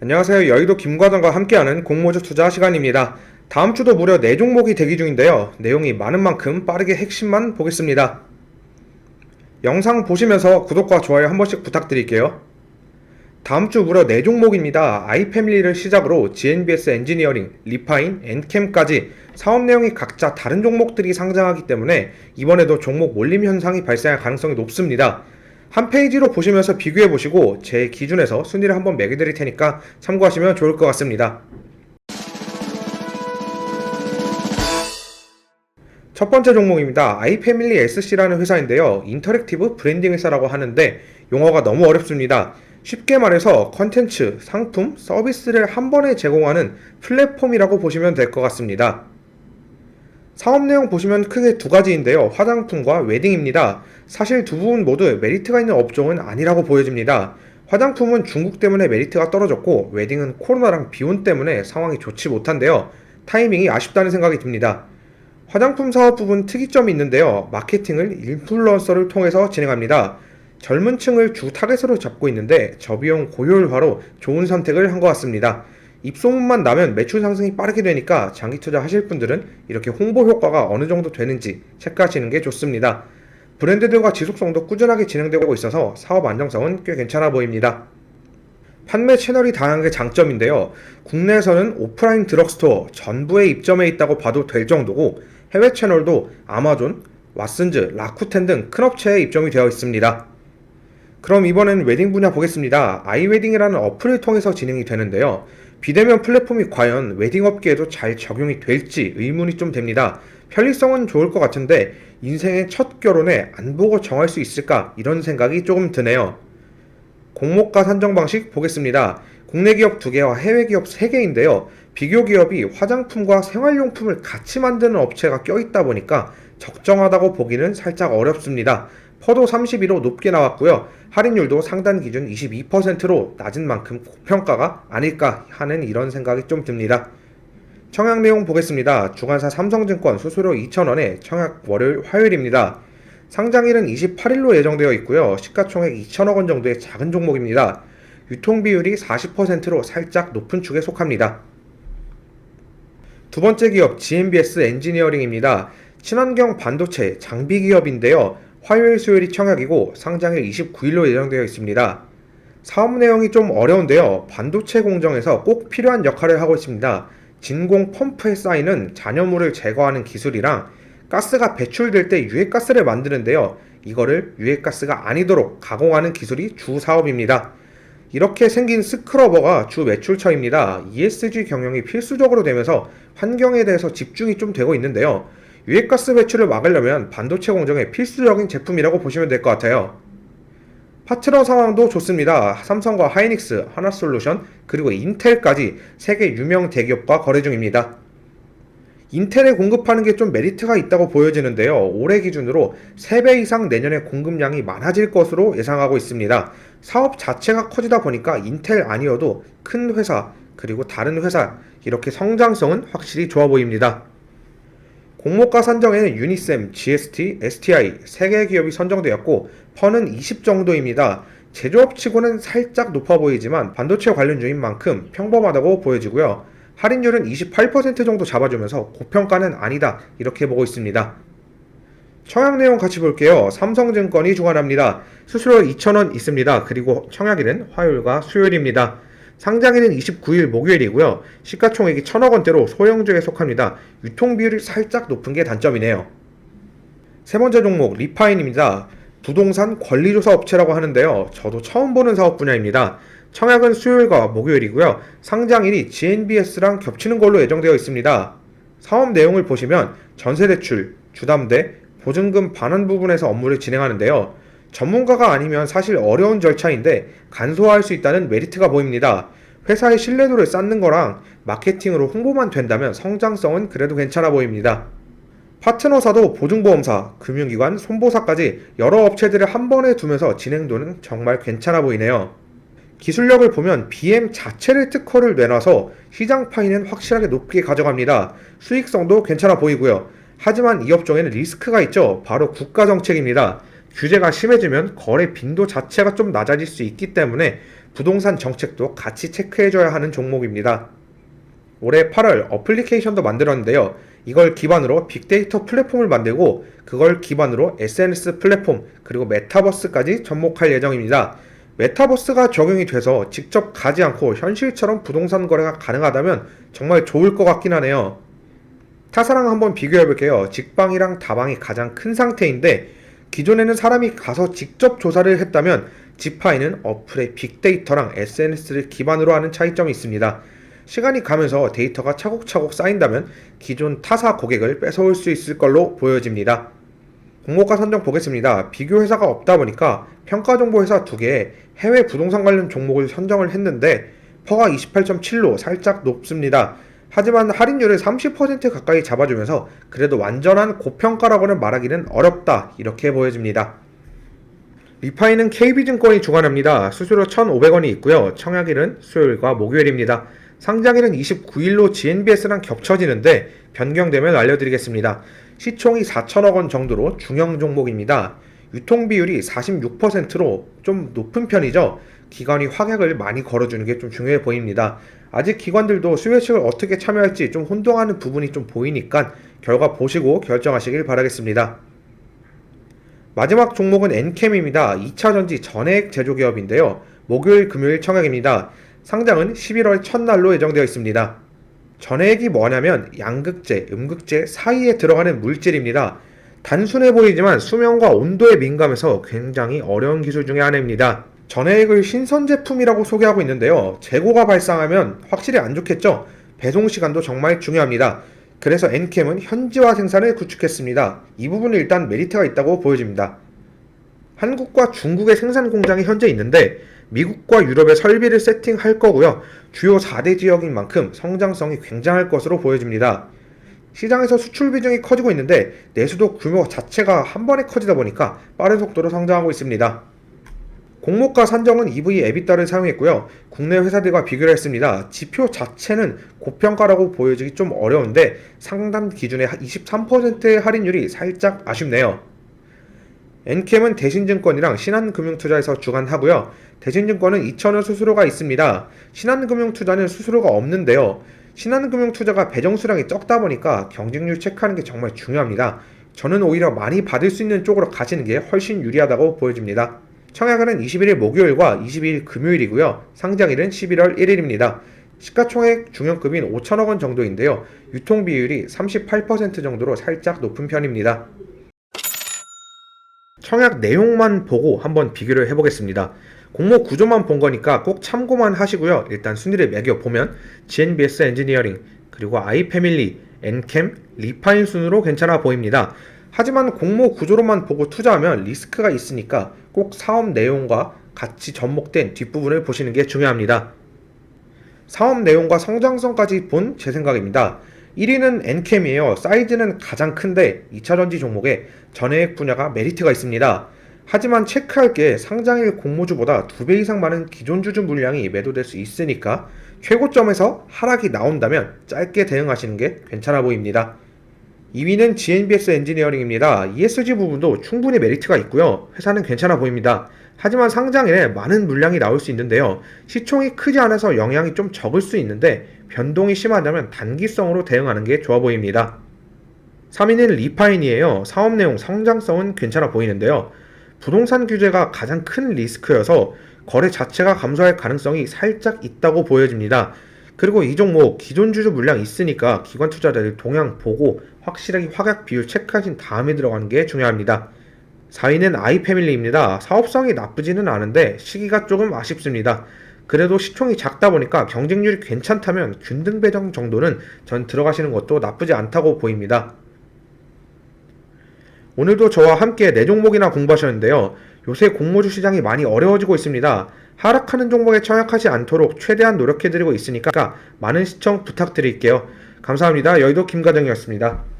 안녕하세요. 여의도 김과장과 함께하는 공모주 투자 시간입니다. 다음 주도 무려 4종목이 대기 중인데요. 내용이 많은 만큼 빠르게 핵심만 보겠습니다. 영상 보시면서 구독과 좋아요 한 번씩 부탁드릴게요. 다음 주 무려 4종목입니다. 아이패밀리를 시작으로 GNBS 엔지니어링, 리파인, 엔캠까지 사업 내용이 각자 다른 종목들이 상장하기 때문에 이번에도 종목 몰림 현상이 발생할 가능성이 높습니다. 한 페이지로 보시면서 비교해 보시고 제 기준에서 순위를 한번 매겨 드릴 테니까 참고하시면 좋을 것 같습니다. 첫 번째 종목입니다. 아이패밀리 SC라는 회사인데요. 인터랙티브 브랜딩 회사라고 하는데 용어가 너무 어렵습니다. 쉽게 말해서 컨텐츠, 상품, 서비스를 한 번에 제공하는 플랫폼이라고 보시면 될 것 같습니다. 사업 내용 보시면 크게 두 가지인데요. 화장품과 웨딩입니다. 사실 두 부분 모두 메리트가 있는 업종은 아니라고 보여집니다. 화장품은 중국 때문에 메리트가 떨어졌고 웨딩은 코로나랑 비온 때문에 상황이 좋지 못한데요. 타이밍이 아쉽다는 생각이 듭니다. 화장품 사업 부분 특이점이 있는데요. 마케팅을 인플루언서를 통해서 진행합니다. 젊은 층을 주 타겟으로 잡고 있는데 저비용 고효율화로 좋은 선택을 한 것 같습니다. 입소문만 나면 매출 상승이 빠르게 되니까 장기 투자 하실 분들은 이렇게 홍보 효과가 어느 정도 되는지 체크하시는 게 좋습니다. 브랜드들과 지속성도 꾸준하게 진행되고 있어서 사업 안정성은 꽤 괜찮아 보입니다. 판매 채널이 다양한 게 장점인데요. 국내에서는 오프라인 드럭스토어 전부에 입점해 있다고 봐도 될 정도고 해외 채널도 아마존, 왓슨즈, 라쿠텐 등 큰 업체에 입점이 되어 있습니다. 그럼 이번엔 웨딩 분야 보겠습니다. 아이웨딩이라는 어플을 통해서 진행이 되는데요. 비대면 플랫폼이 과연 웨딩 업계에도 잘 적용이 될지 의문이 좀 됩니다. 편리성은 좋을 것 같은데 인생의 첫 결혼에 안 보고 정할 수 있을까 이런 생각이 조금 드네요. 공모가 산정 방식 보겠습니다. 국내 기업 2개와 해외 기업 3개인데요. 비교 기업이 화장품과 생활용품을 같이 만드는 업체가 껴있다 보니까 적정하다고 보기는 살짝 어렵습니다. 퍼도 32로 높게 나왔고요. 할인율도 상단 기준 22%로 낮은 만큼 고평가가 아닐까 하는 이런 생각이 좀 듭니다. 청약 내용 보겠습니다. 주관사 삼성증권 수수료 2,000원에 청약 월요일 화요일입니다. 상장일은 28일로 예정되어 있고요. 시가총액 2천억 원 정도의 작은 종목입니다. 유통비율이 40%로 살짝 높은 축에 속합니다. 두 번째 기업 GNBS 엔지니어링입니다. 친환경 반도체 장비 기업인데요. 화요일 수요일이 청약이고 상장일 29일로 예정되어 있습니다. 사업 내용이 좀 어려운데요. 반도체 공정에서 꼭 필요한 역할을 하고 있습니다. 진공 펌프에 쌓이는 잔여물을 제거하는 기술이랑 가스가 배출될 때 유해가스를 만드는데요. 이거를 유해가스가 아니도록 가공하는 기술이 주 사업입니다. 이렇게 생긴 스크러버가 주 매출처입니다. ESG 경영이 필수적으로 되면서 환경에 대해서 집중이 좀 되고 있는데요. 유해가스 배출을 막으려면 반도체 공정의 필수적인 제품이라고 보시면 될 것 같아요. 파트너 상황도 좋습니다. 삼성과 하이닉스, 하나솔루션, 그리고 인텔까지 세계 유명 대기업과 거래 중입니다. 인텔에 공급하는 게 좀 메리트가 있다고 보여지는데요. 올해 기준으로 3배 이상 내년에 공급량이 많아질 것으로 예상하고 있습니다. 사업 자체가 커지다 보니까 인텔 아니어도 큰 회사, 그리고 다른 회사, 이렇게 성장성은 확실히 좋아 보입니다. 공모가 산정에는 유니셈, GST, STI 3개 기업이 선정되었고 퍼는 20 정도입니다. 제조업치고는 살짝 높아 보이지만 반도체 관련주인 만큼 평범하다고 보여지고요. 할인율은 28% 정도 잡아주면서 고평가는 아니다 이렇게 보고 있습니다. 청약 내용 같이 볼게요. 삼성증권이 주관합니다. 수수료 2,000원 있습니다. 그리고 청약일은 화요일과 수요일입니다. 상장일은 29일 목요일이고요. 시가총액이 1,000억 원대로 소형주에 속합니다. 유통비율이 살짝 높은 게 단점이네요. 세 번째 종목 리파인입니다. 부동산 권리조사 업체라고 하는데요. 저도 처음 보는 사업 분야입니다. 청약은 수요일과 목요일이고요. 상장일이 GNBS랑 겹치는 걸로 예정되어 있습니다. 사업 내용을 보시면 전세대출, 주담대, 보증금 반환 부분에서 업무를 진행하는데요. 전문가가 아니면 사실 어려운 절차인데 간소화할 수 있다는 메리트가 보입니다. 회사의 신뢰도를 쌓는 거랑 마케팅으로 홍보만 된다면 성장성은 그래도 괜찮아 보입니다. 파트너사도 보증보험사, 금융기관, 손보사까지 여러 업체들을 한 번에 두면서 진행도는 정말 괜찮아 보이네요. 기술력을 보면 BM 자체를 특허를 내놔서 시장 파이는 확실하게 높게 가져갑니다. 수익성도 괜찮아 보이고요. 하지만 이 업종에는 리스크가 있죠. 바로 국가정책입니다. 규제가 심해지면 거래 빈도 자체가 좀 낮아질 수 있기 때문에 부동산 정책도 같이 체크해줘야 하는 종목입니다. 올해 8월 어플리케이션도 만들었는데요. 이걸 기반으로 빅데이터 플랫폼을 만들고 그걸 기반으로 SNS 플랫폼 그리고 메타버스까지 접목할 예정입니다. 메타버스가 적용이 돼서 직접 가지 않고 현실처럼 부동산 거래가 가능하다면 정말 좋을 것 같긴 하네요. 타사랑 한번 비교해 볼게요. 직방이랑 다방이 가장 큰 상태인데 기존에는 사람이 가서 직접 조사를 했다면 지파이는 어플의 빅데이터랑 SNS를 기반으로 하는 차이점이 있습니다. 시간이 가면서 데이터가 차곡차곡 쌓인다면 기존 타사 고객을 뺏어올 수 있을 걸로 보여집니다. 공모가 선정 보겠습니다. 비교 회사가 없다 보니까 평가정보 회사 2개의 해외 부동산 관련 종목을 선정을 했는데 퍼가 28.7로 살짝 높습니다. 하지만 할인율을 30% 가까이 잡아주면서 그래도 완전한 고평가라고는 말하기는 어렵다 이렇게 보여집니다. 리파이는 KB증권이 주관합니다. 수수료 1,500원이 있고요. 청약일은 수요일과 목요일입니다. 상장일은 29일로 GNBS랑 겹쳐지는데 변경되면 알려드리겠습니다. 시총이 4천억원 정도로 중형 종목입니다. 유통비율이 46%로 좀 높은 편이죠. 기관이 확약을 많이 걸어주는 게 좀 중요해 보입니다. 아직 기관들도 수요예측을 어떻게 참여할지 좀 혼동하는 부분이 좀 보이니까 결과 보시고 결정하시길 바라겠습니다. 마지막 종목은 엔캠입니다. 2차전지 전해액 제조기업인데요. 목요일 금요일 청약입니다. 상장은 11월 첫날로 예정되어 있습니다. 전해액이 뭐냐면 양극재, 음극재 사이에 들어가는 물질입니다. 단순해 보이지만 수명과 온도에 민감해서 굉장히 어려운 기술 중에 하나입니다. 전해액을 신선 제품이라고 소개하고 있는데요. 재고가 발생하면 확실히 안 좋겠죠? 배송 시간도 정말 중요합니다. 그래서 엔캠은 현지화 생산을 구축했습니다. 이 부분은 일단 메리트가 있다고 보여집니다. 한국과 중국의 생산 공장이 현재 있는데 미국과 유럽의 설비를 세팅할 거고요. 주요 4대 지역인 만큼 성장성이 굉장할 것으로 보여집니다. 시장에서 수출 비중이 커지고 있는데 내수도 규모 자체가 한 번에 커지다 보니까 빠른 속도로 성장하고 있습니다. 공모가 산정은 EV EBITDA를 사용했고요. 국내 회사들과 비교를 했습니다. 지표 자체는 고평가라고 보여지기 좀 어려운데 상단 기준의 23%의 할인율이 살짝 아쉽네요. 엔캠은 대신증권이랑 신한금융투자에서 주관하고요. 대신증권은 2,000원 수수료가 있습니다. 신한금융투자는 수수료가 없는데요. 신한금융투자가 배정 수량이 적다 보니까 경쟁률 체크하는 게 정말 중요합니다. 저는 오히려 많이 받을 수 있는 쪽으로 가시는 게 훨씬 유리하다고 보여집니다. 청약일은 21일 목요일과 22일 금요일이고요. 상장일은 11월 1일입니다. 시가총액 중형급인 5천억원 정도인데요. 유통비율이 38% 정도로 살짝 높은 편입니다. 청약 내용만 보고 한번 비교를 해보겠습니다. 공모 구조만 본 거니까 꼭 참고만 하시고요. 일단 순위를 매겨보면 GNBS 엔지니어링, 그리고 아이패밀리, 엔캠, 리파인 순으로 괜찮아 보입니다. 하지만 공모 구조로만 보고 투자하면 리스크가 있으니까 꼭 사업 내용과 같이 접목된 뒷부분을 보시는 게 중요합니다. 사업 내용과 성장성까지 본 제 생각입니다. 1위는 엔캠이에요. 사이즈는 가장 큰데 2차전지 종목에 전해액 분야가 메리트가 있습니다. 하지만 체크할 게 상장일 공모주보다 2배 이상 많은 기존 주주 물량이 매도될 수 있으니까 최고점에서 하락이 나온다면 짧게 대응하시는 게 괜찮아 보입니다. 2위는 GNBS 엔지니어링입니다. ESG 부분도 충분히 메리트가 있고요. 회사는 괜찮아 보입니다. 하지만 상장일에 많은 물량이 나올 수 있는데요. 시총이 크지 않아서 영향이 좀 적을 수 있는데 변동이 심하다면 단기성으로 대응하는 게 좋아 보입니다. 3위는 리파인이에요. 사업 내용 성장성은 괜찮아 보이는데요. 부동산 규제가 가장 큰 리스크여서 거래 자체가 감소할 가능성이 살짝 있다고 보여집니다. 그리고 이 종목 기존 주주 물량 있으니까 기관 투자자들 동향 보고 확실하게 확약 비율 체크하신 다음에 들어가는 게 중요합니다. 4위는 아이패밀리입니다. 사업성이 나쁘지는 않은데 시기가 조금 아쉽습니다. 그래도 시총이 작다 보니까 경쟁률이 괜찮다면 균등 배정 정도는 전 들어가시는 것도 나쁘지 않다고 보입니다. 오늘도 저와 함께 4종목이나 공부하셨는데요. 요새 공모주 시장이 많이 어려워지고 있습니다. 하락하는 종목에 청약하지 않도록 최대한 노력해드리고 있으니까 많은 시청 부탁드릴게요. 감사합니다. 여의도 김가정이었습니다.